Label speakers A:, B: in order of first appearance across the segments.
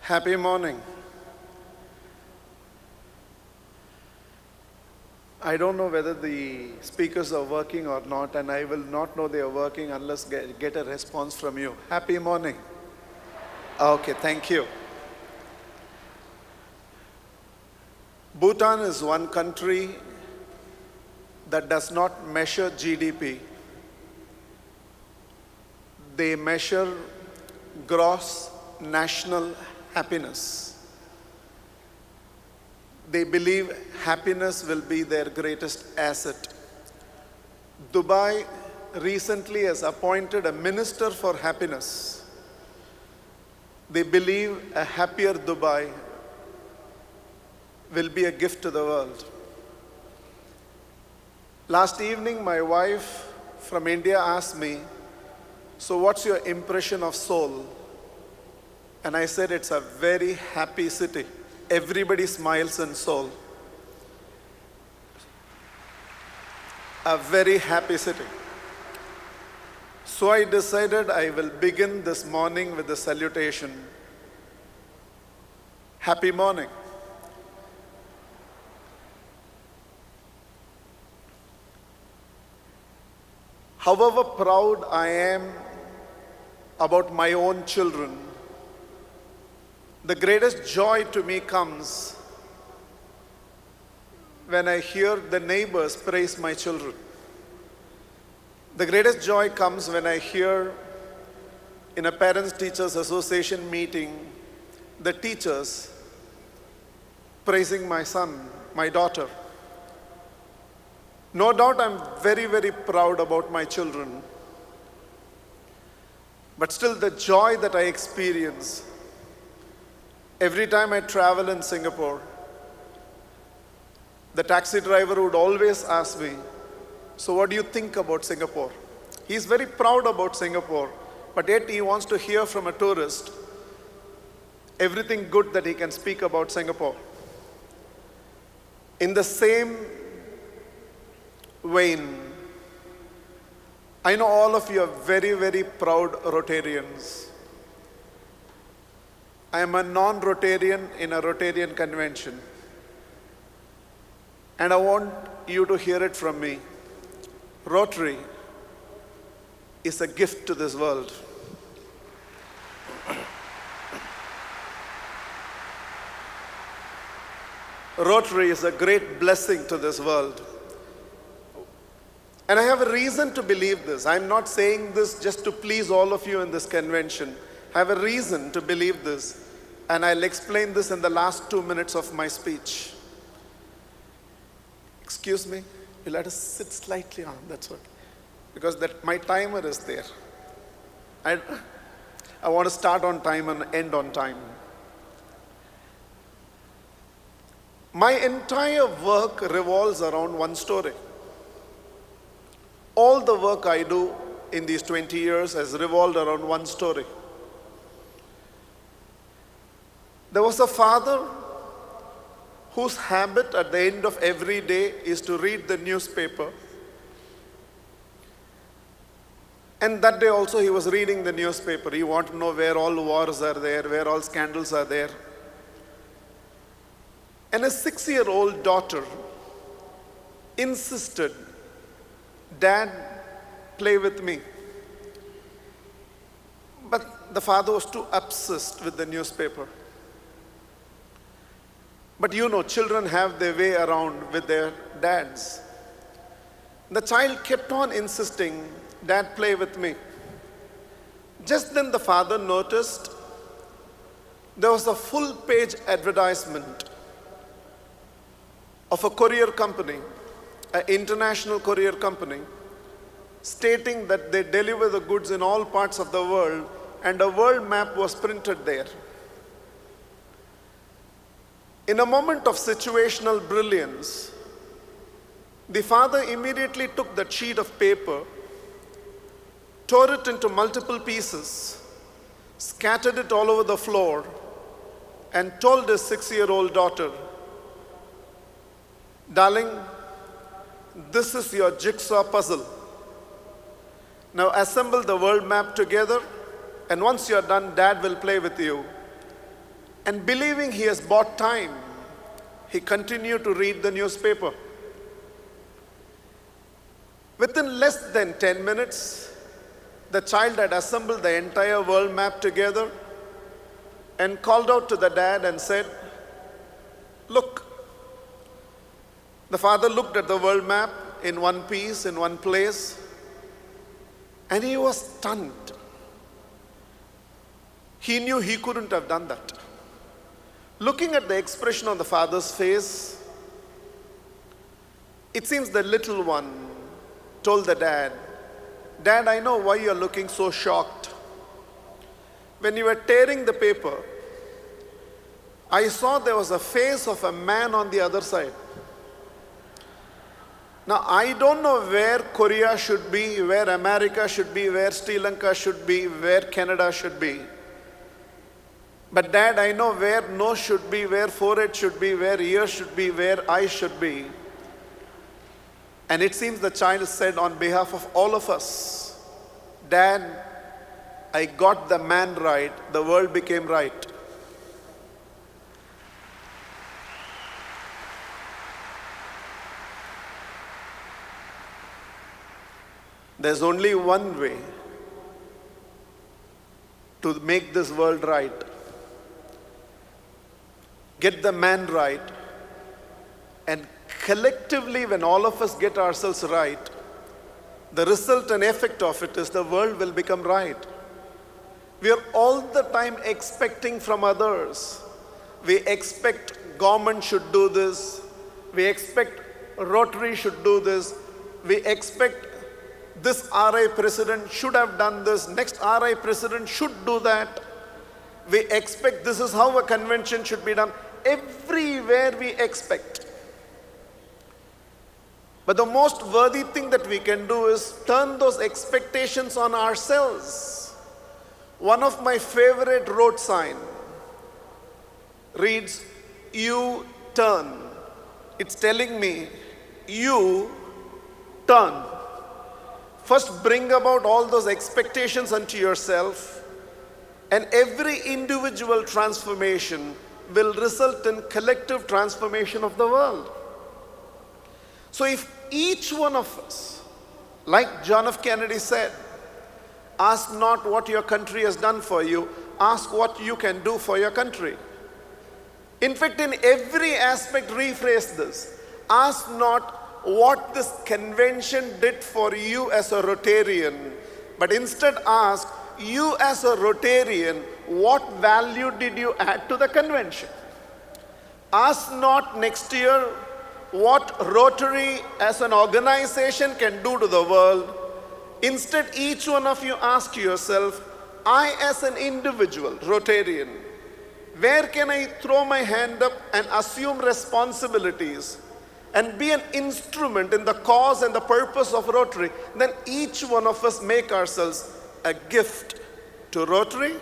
A: Happy morning. I don't know whether the speakers are working or not, and I will not know they are working unless get a response from you. Happy morning. Okay, thank you. Bhutan is one country that does not measure GDP. They measure gross national happiness. They believe happiness will be their greatest asset. Dubai recently has appointed a minister for happiness. They believe a happier Dubai will be a gift to the world. Last evening, my wife from India asked me, "So what's your impression of Seoul?" And I said, it's a very happy city. Everybody smiles in Seoul. A very happy city. So I decided I will begin this morning with the salutation. Happy morning. However proud I am about my own children, the greatest joy to me comes when I hear the neighbors praise my children. The greatest joy comes when I hear in a Parents-Teachers Association meeting, the teachers praising my son, my daughter. No doubt I'm very, very proud about my children. But still the joy that I experience every time I travel in Singapore, the taxi driver would always ask me, "So what do you think about Singapore?" He's very proud about Singapore, but yet he wants to hear from a tourist everything good that he can speak about Singapore. In the same vein, I know all of you are very, very proud Rotarians. I am a non-Rotarian in a Rotarian convention. And I want you to hear it from me. Rotary is a gift to this world. Rotary is a great blessing to this world. And I have a reason to believe this. I'm not saying this just to please all of you in this convention. I have a reason to believe this. And I'll explain this in the last 2 minutes of my speech. Excuse me, you'll have to sit slightly on, that's okay. Because my timer is there. I want to start on time and end on time. My entire work revolves around one story. All the work I do in these 20 years has revolved around one story. There was a father whose habit at the end of every day is to read the newspaper. And that day also he was reading the newspaper. He wanted to know where all wars are there, where all scandals are there. And his 6-year-old daughter insisted, "Dad, play with me." But the father was too obsessed with the newspaper. But you know, children have their way around with their dads. The child kept on insisting, "Dad, play with me." Just then the father noticed there was a full-page advertisement of a courier company, an international courier company, stating that they deliver the goods in all parts of the world, and a world map was printed there. In a moment of situational brilliance, the father immediately took that sheet of paper, tore it into multiple pieces, scattered it all over the floor, and told his 6-year-old daughter, "Darling, this is your jigsaw puzzle. Now assemble the world map together, and once you're done, Dad will play with you." And believing he has bought time, he continued to read the newspaper. Within less than 10 minutes, the child had assembled the entire world map together and called out to the dad and said, "Look." The father looked at the world map in one piece, in one place, and he was stunned. He knew he couldn't have done that. Looking at the expression on the father's face, it seems the little one told the dad, "Dad, I know why you're looking so shocked. When you were tearing the paper, I saw there was a face of a man on the other side. Now, I don't know where Korea should be, where America should be, where Sri Lanka should be, where Canada should be. But Dad, I know where nose should be, where forehead should be, where ears should be, where eyes should be." And it seems the child said on behalf of all of us, "Dad, I got the man right, the world became right." There's only one way to make this world right. Get the man right, and collectively, when all of us get ourselves right, the result and effect of it is the world will become right. We are all the time expecting from others. We expect government should do this. We expect Rotary should do this. We expect this RI president should have done this. Next RI president should do that. We expect this is how a convention should be done. Everywhere we expect. But the most worthy thing that we can do is turn those expectations on ourselves. One of my favorite road signs reads, "You turn." It's telling me, you turn. First, bring about all those expectations unto yourself, and every individual transformation will result in collective transformation of the world. So if each one of us, like John F. Kennedy said, ask not what your country has done for you, ask what you can do for your country. In fact, in every aspect, rephrase this. Ask not what this convention did for you as a Rotarian, but instead ask, you as a Rotarian, what value did you add to the convention? Ask not next year what Rotary as an organization can do to the world. Instead, each one of you ask yourself, I as an individual, Rotarian, where can I throw my hand up and assume responsibilities and be an instrument in the cause and the purpose of Rotary? Then each one of us make ourselves a gift to Rotary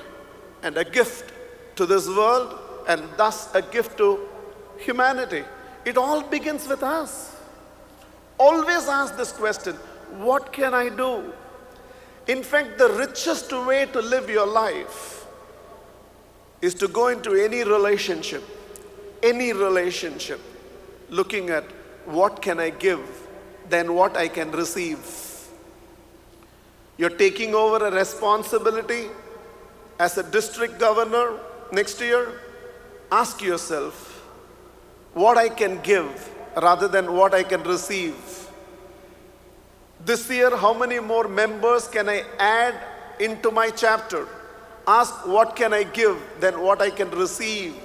A: and a gift to this world and thus a gift to humanity. It all begins with us. Always ask this question, what can I do? In fact, the richest way to live your life is to go into any relationship, looking at what can I give than what I can receive. You're taking over a responsibility as a district governor next year. Ask yourself what I can give rather than what I can receive. This year, how many more members can I add into my chapter? Ask what can I give than what I can receive.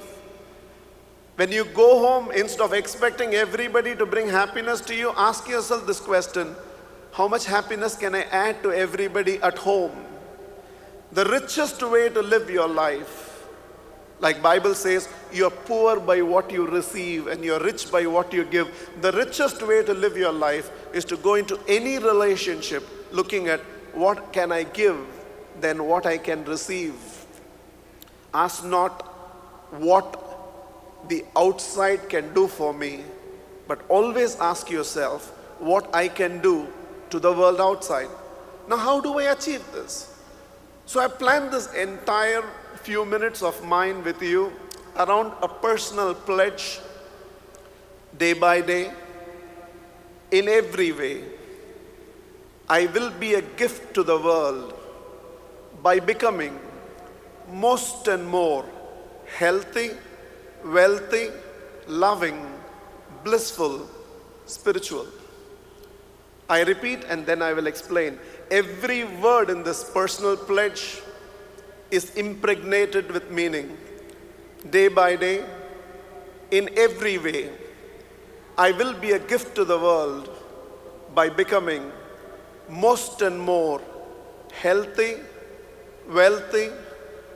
A: When you go home, instead of expecting everybody to bring happiness to you, ask yourself this question, how much happiness can I add to everybody at home? The richest way to live your life, like Bible says, you're poor by what you receive and you're rich by what you give. The richest way to live your life is to go into any relationship looking at what can I give than what I can receive. Ask not what the outside can do for me, but always ask yourself what I can do to the world outside. Now, how do I achieve this? So I planned this entire few minutes of mine with you around a personal pledge, day by day, in every way. I will be a gift to the world by becoming most and more healthy, wealthy, loving, blissful, spiritual. I repeat and then I will explain. Every word in this personal pledge is impregnated with meaning. Day by day, in every way, I will be a gift to the world by becoming most and more healthy, wealthy,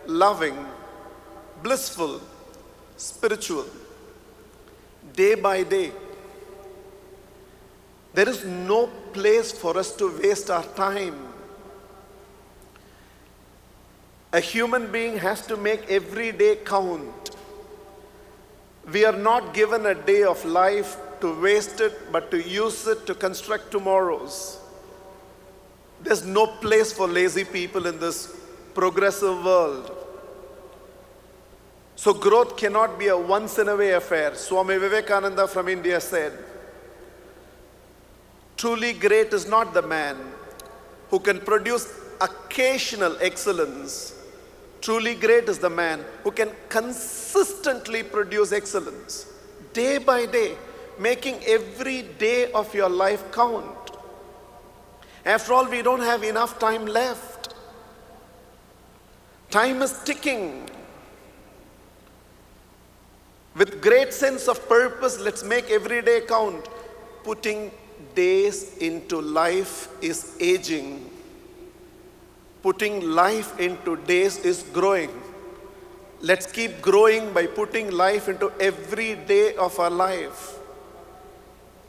A: loving, blissful, spiritual. Day by day. There is no place for us to waste our time. A human being has to make every day count. We are not given a day of life to waste it, but to use it to construct tomorrows. There's no place for lazy people in this progressive world. So growth cannot be a once-in-a-way affair. Swami Vivekananda from India said, truly great is not the man who can produce occasional excellence. Truly great is the man who can consistently produce excellence. Day by day, making every day of your life count. After all, we don't have enough time left. Time is ticking. With great sense of purpose, let's make every day count. Putting days into life is aging. Putting life into days is growing. Let's keep growing by putting life into every day of our life.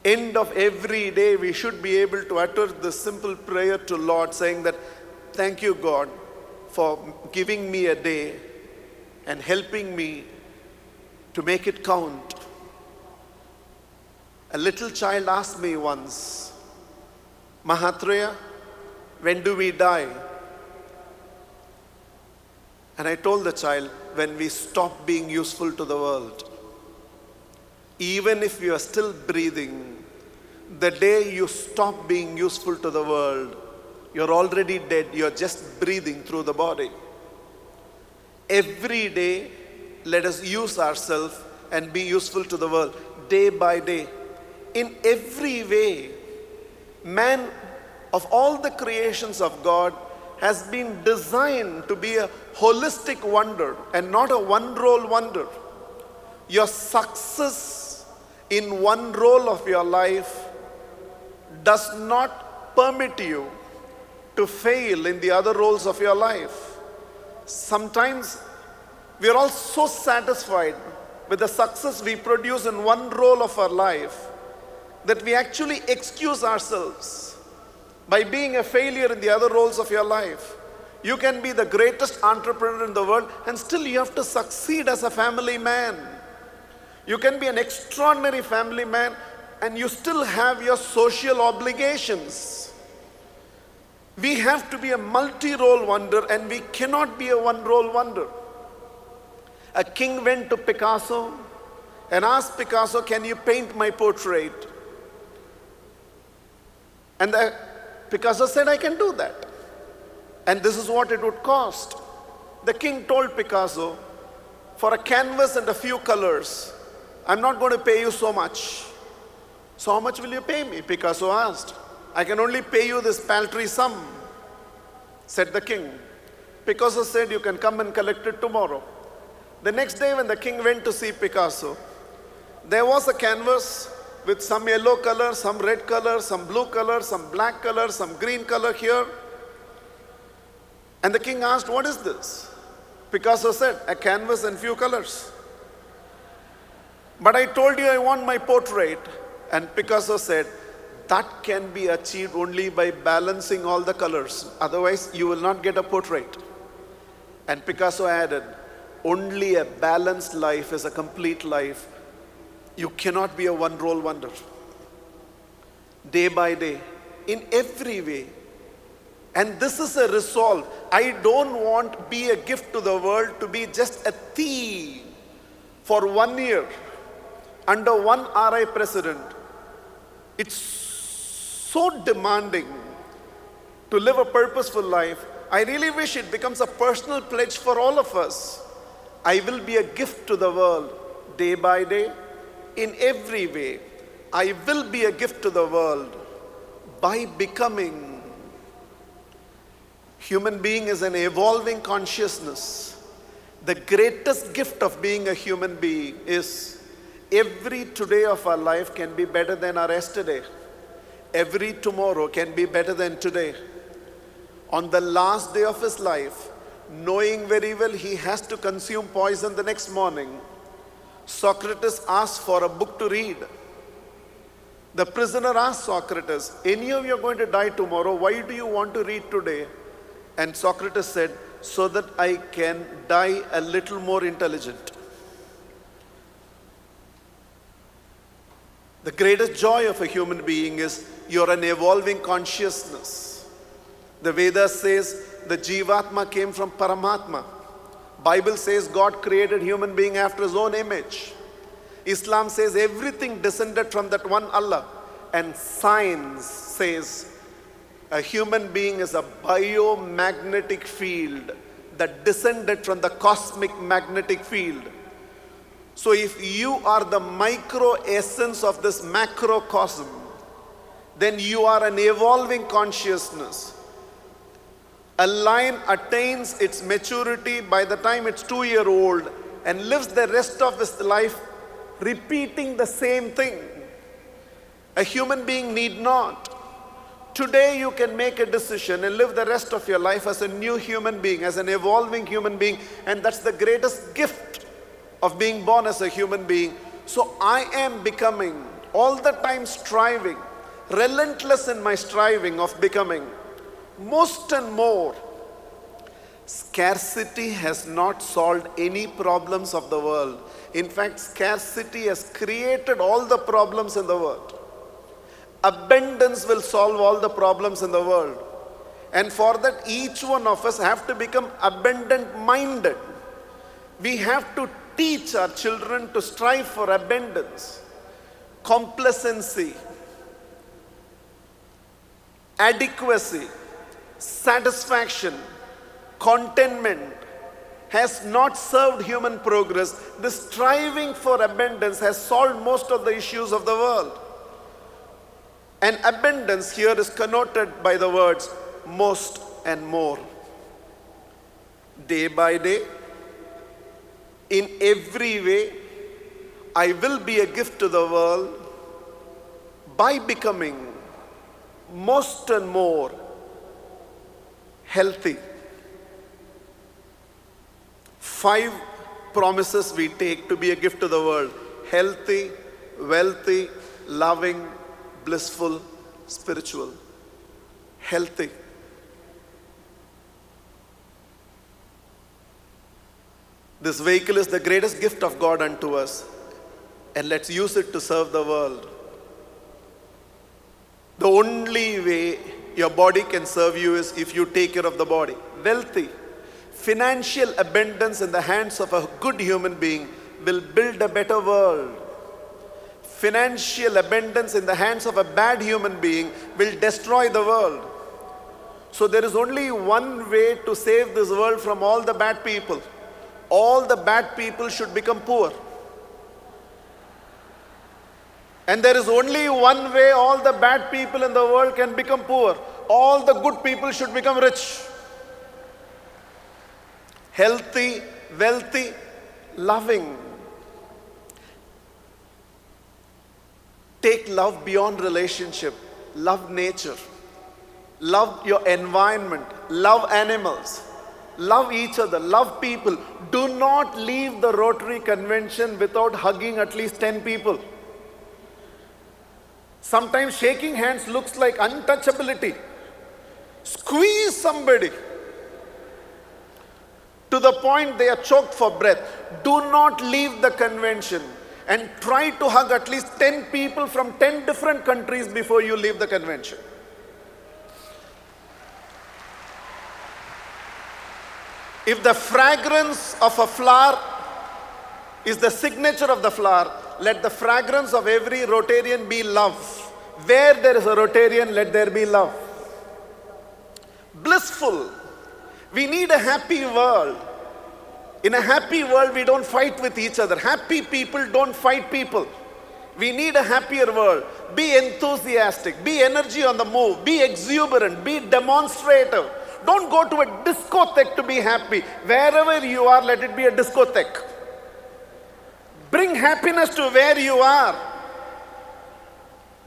A: End of every day, we should be able to utter this simple prayer to Lord, saying that, thank you, God, for giving me a day and helping me to make it count. A little child asked me once, Mahātria, when do we die? And I told the child, when we stop being useful to the world. Even if you are still breathing, the day you stop being useful to the world, you're already dead. You're just breathing through the body. Every day, let us use ourselves and be useful to the world, day by day. In every way, man, of all the creations of God, has been designed to be a holistic wonder and not a one-role wonder. Your success in one role of your life does not permit you to fail in the other roles of your life. Sometimes we are all so satisfied with the success we produce in one role of our life that we actually excuse ourselves by being a failure in the other roles of your life. You can be the greatest entrepreneur in the world and still you have to succeed as a family man. You can be an extraordinary family man and you still have your social obligations. We have to be a multi-role wonder and we cannot be a one-role wonder. A king went to Picasso and asked Picasso, can you paint my portrait? And Picasso said, I can do that. And this is what it would cost. The king told Picasso, for a canvas and a few colors, I'm not going to pay you so much. So how much will you pay me? Picasso asked. I can only pay you this paltry sum, said the king. Picasso said, you can come and collect it tomorrow. The next day when the king went to see Picasso, there was a canvas with some yellow color, some red color, some blue color, some black color, some green color here. And the king asked, what is this? Picasso said, a canvas and few colors. But I told you I want my portrait. And Picasso said, that can be achieved only by balancing all the colors. Otherwise, you will not get a portrait. And Picasso added, only a balanced life is a complete life. You cannot be a one-role wonder. Day by day, in every way. And this is a resolve. I don't want to be a gift to the world, to be just a theme for 1 year under one RI president. It's so demanding to live a purposeful life. I really wish it becomes a personal pledge for all of us. I will be a gift to the world day by day, in every way. I will be a gift to the world by becoming. Human being is an evolving consciousness. The greatest gift of being a human being is every today of our life can be better than our yesterday. Every tomorrow can be better than today. On the last day of his life, knowing very well he has to consume poison the next morning, Socrates asked for a book to read. The prisoner asked Socrates, any of you are going to die tomorrow, why do you want to read today? And Socrates said, so that I can die a little more intelligent. The greatest joy of a human being is you're an evolving consciousness. The Vedas says the Jivatma came from Paramatma. Bible says God created human being after his own image. Islam says everything descended from that one Allah. And science says a human being is a biomagnetic field that descended from the cosmic magnetic field. So if you are the micro essence of this macrocosm, then you are an evolving consciousness. A lion attains its maturity by the time it's 2-year-old and lives the rest of his life repeating the same thing. A human being need not. Today you can make a decision and live the rest of your life as a new human being, as an evolving human being, and that's the greatest gift of being born as a human being. So I am becoming, all the time striving, relentless in my striving of becoming. Most and more, scarcity has not solved any problems of the world. In fact, scarcity has created all the problems in the world. Abundance will solve all the problems in the world. And for that, each one of us have to become abundant-minded. We have to teach our children to strive for abundance, complacency, adequacy, satisfaction, contentment has not served human progress. The striving for abundance has solved most of the issues of the world. And abundance here is connoted by the words most and more. Day by day, in every way, I will be a gift to the world by becoming most and more healthy. 5 promises we take to be a gift to the world: healthy, wealthy, loving, blissful, spiritual. Healthy. This vehicle is the greatest gift of God unto us, and let's use it to serve the world. The only way your body can serve you is if you take care of the body. Wealthy. Financial abundance in the hands of a good human being will build a better world. Financial abundance in the hands of a bad human being will destroy the world. So there is only one way to save this world from all the bad people. All the bad people should become poor. And there is only one way all the bad people in the world can become poor. All the good people should become rich. Healthy, wealthy, loving. Take love beyond relationship. Love nature. Love your environment. Love animals. Love each other. Love people. Do not leave the Rotary convention without hugging at least 10 people. Sometimes shaking hands looks like untouchability. Squeeze somebody to the point they are choked for breath. Do not leave the convention and try to hug at least 10 people from 10 different countries before you leave the convention. If the fragrance of a flower is the signature of the flower. Let the fragrance of every Rotarian be love. Where there is a Rotarian, let there be love. Blissful. We need a happy world. In a happy world, we don't fight with each other. Happy people don't fight people. We need a happier world. Be enthusiastic. Be energy on the move. Be exuberant. Be demonstrative. Don't go to a discotheque to be happy. Wherever you are, let it be a discotheque. Bring happiness to where you are.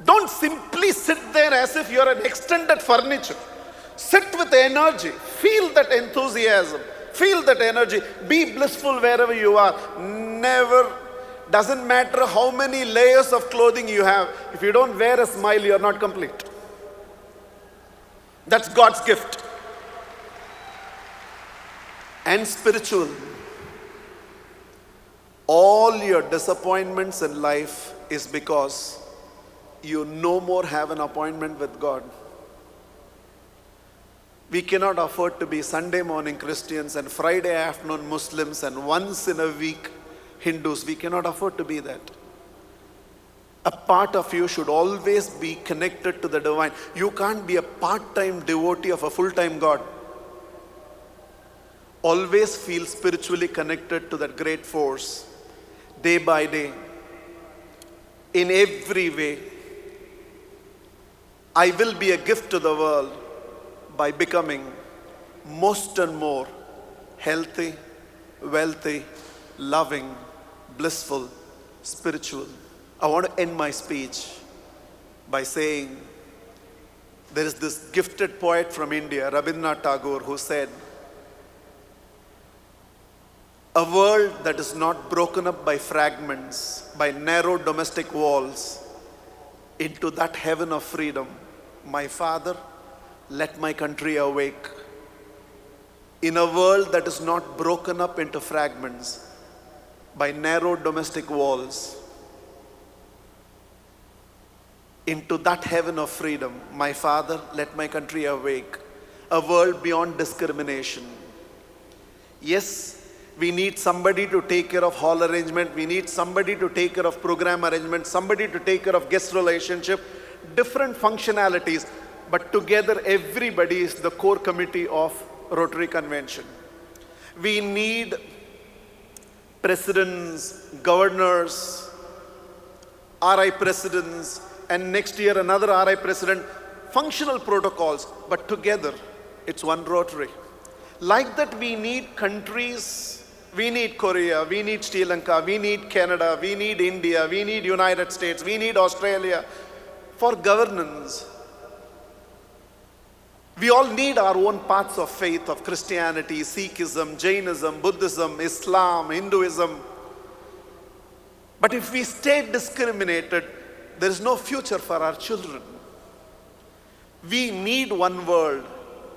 A: Don't simply sit there as if you're an extended furniture. Sit with energy. Feel that enthusiasm. Feel that energy. Be blissful wherever you are. Never, doesn't matter how many layers of clothing you have. If you don't wear a smile, you're not complete. That's God's gift. And spiritual. All your disappointments in life is because you no more have an appointment with God. We cannot afford to be Sunday morning Christians and Friday afternoon Muslims and once in a week Hindus. We cannot afford to be that. A part of you should always be connected to the divine. You can't be a part-time devotee of a full-time God. Always feel spiritually connected to that great force. Day by day. In every way. I will be a gift to the world by becoming most and more healthy, wealthy, loving, blissful, spiritual. I want to end my speech by saying there is this gifted poet from India, Rabindranath Tagore, who said, a world that is not broken up by fragments, by narrow domestic walls, into that heaven of freedom. My Father, let my country awake. In a world that is not broken up into fragments by narrow domestic walls, into that heaven of freedom, my Father, let my country awake. A world beyond discrimination. Yes, we need somebody to take care of hall arrangement. We need somebody to take care of program arrangement, somebody to take care of guest relationship, different functionalities. But together, everybody is the core committee of Rotary Convention. We need presidents, governors, RI presidents, and next year another RI president, functional protocols, but together it's one Rotary. Like that, we need countries, we need Korea, we need Sri Lanka, we need Canada, we need India, we need United States, we need Australia for governance. We all need our own paths of faith, of Christianity, Sikhism, Jainism, Buddhism, Islam, Hinduism. But if we stay discriminated, there is no future for our children. We need one world.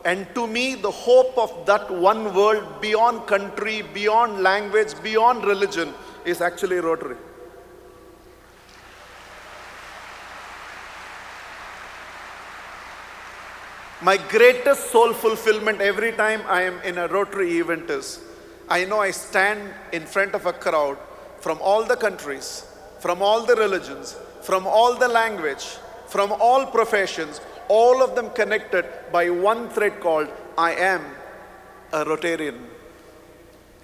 A: And to me, the hope of that one world beyond country, beyond language, beyond religion is actually Rotary. My greatest soul fulfillment every time I am in a Rotary event is, I know I stand in front of a crowd from all the countries, from all the religions, from all the language, from all professions, all of them connected by one thread called, I am a Rotarian.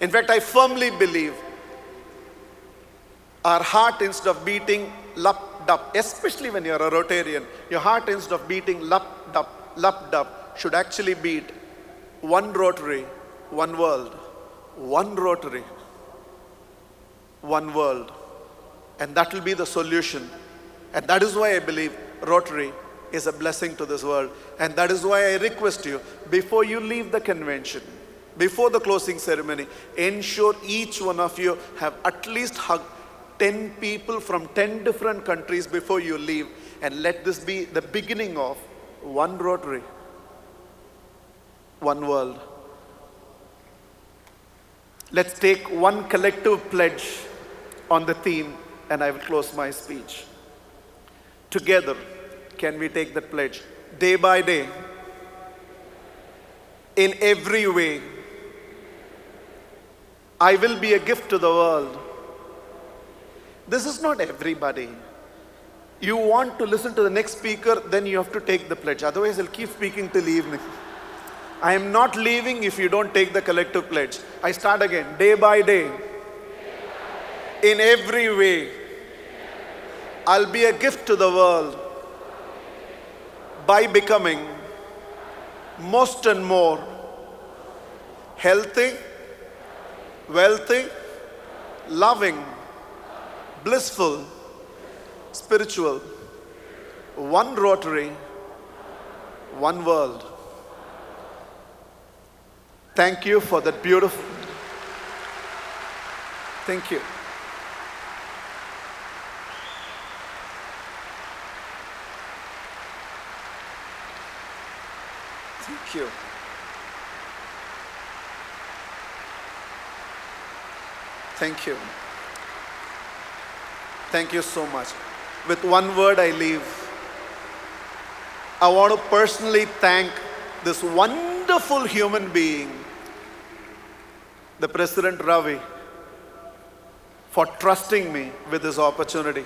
A: In fact, I firmly believe our heart, instead of beating lup dup, especially when you're a Rotarian, your heart, instead of beating lup dup, should actually beat one Rotary, one world. One Rotary, one world. And that will be the solution. And that is why I believe Rotary is a blessing to this world. And that is why I request you, before you leave the convention, before the closing ceremony, ensure each one of you have at least hugged 10 people from 10 different countries before you leave. And let this be the beginning of one Rotary, one world. Let's take one collective pledge on the theme, and I will close my speech. Together, can we take that pledge? Day by day, in every way, I will be a gift to the world This is not everybody. You want to listen to the next speaker, then you have to take the pledge. Otherwise, I'll keep speaking till evening. I am not leaving if you don't take the collective pledge. I start again, day by day. In every way, I'll be a gift to the world by becoming most and more healthy, wealthy, loving, blissful, spiritual. One Rotary, one world. Thank you for that beautiful. Thank you. Thank you. Thank you. Thank you so much. With one word I leave. I want to personally thank this wonderful human being, the President Ravi, for trusting me with this opportunity.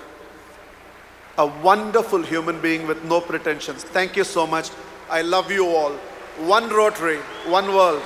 A: A wonderful human being with no pretensions. Thank you so much. I love you all. One Rotary, one world.